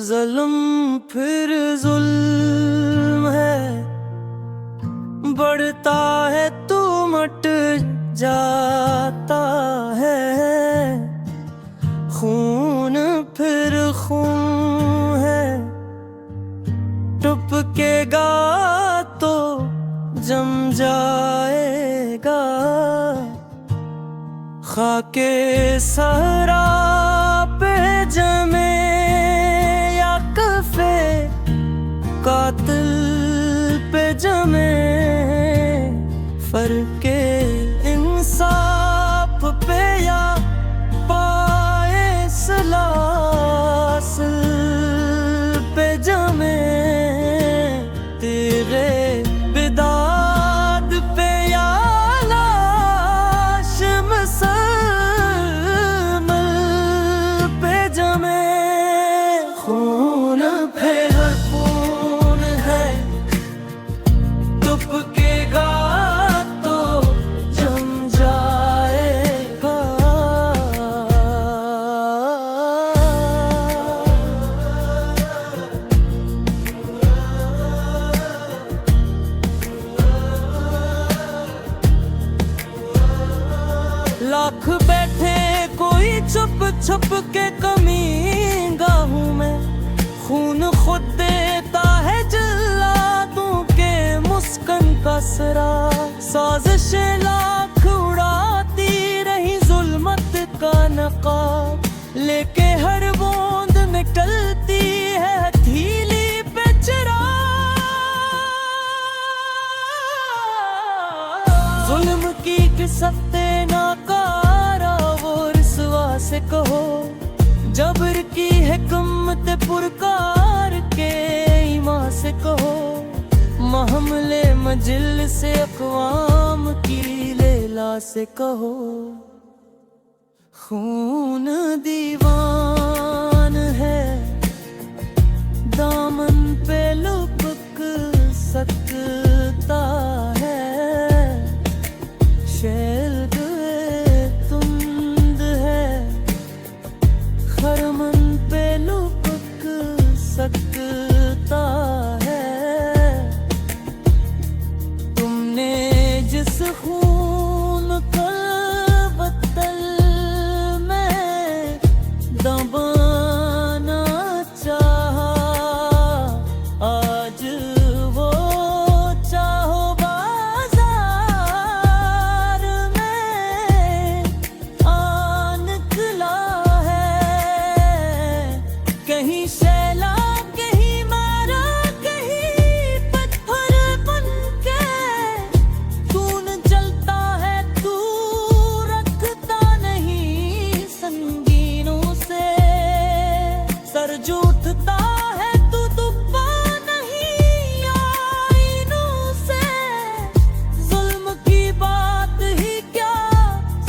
जुल्म फिर जुल्म है, बढ़ता है तू मट जाता है। खून फिर खून है, टपकेगा तो जम जाएगा। खाके सहरा पे जमे या कफे कातिल पे जमे, फर्के इंसाफ पे या पाए सलासिल पे जमे। तेरे बिदाद पे या लाश मसलमल पे जमे। खून पे हर खून है, टपकेगा तो जम जाएगा। लाख बैठे कोई छुप छुप के कमी गाहूं में, खून खुद देता है जल्लादों के मुस्कन का सरा। साजिशें लाख उड़ाती रही जुल्मत का नकाब, लेके हर बूंद निकलती है हथेली पे चिराग। जुल्म की किस्सते नाकारा वो रिसवा से कहो, जबर की हिकमत पुरकार के ईमान से कहो। महमले मजिल से अक़वाम की लैला से कहो। खून दीवान है, दामन पे लुपक सकता है। शैल तुंद है, खरमन पे लुपक सकता है। तुमने जिस खून का बत्तल में दबाना चाहा, आज वो चाहो बाजार में आ निकला है। कहीं शैला कहीं मारा कहीं पत्थर बनके, खून जलता है तू रखता नहीं संगीनों से। सर जो उठता है तू दुब्बा नहीं आईनों से। जुल्म की बात ही क्या,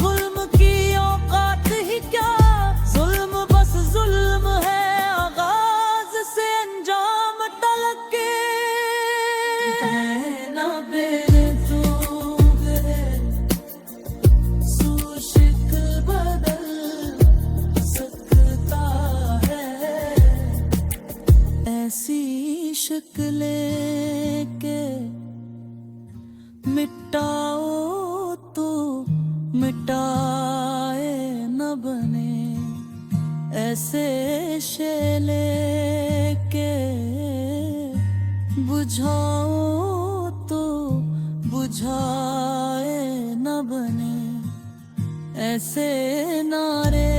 जुल्म की औकात ही क्या। जुल्म बस जुल्म है, आगाज से अंजाम तलक के। ना बेरे तू गए, सूशिक बदल सकता है। ऐसी शक्लें के मिटाओ तो मिटाए न बने, ऐसे शेले के बुझाओ तो बुझाए न बने। ऐसे नारे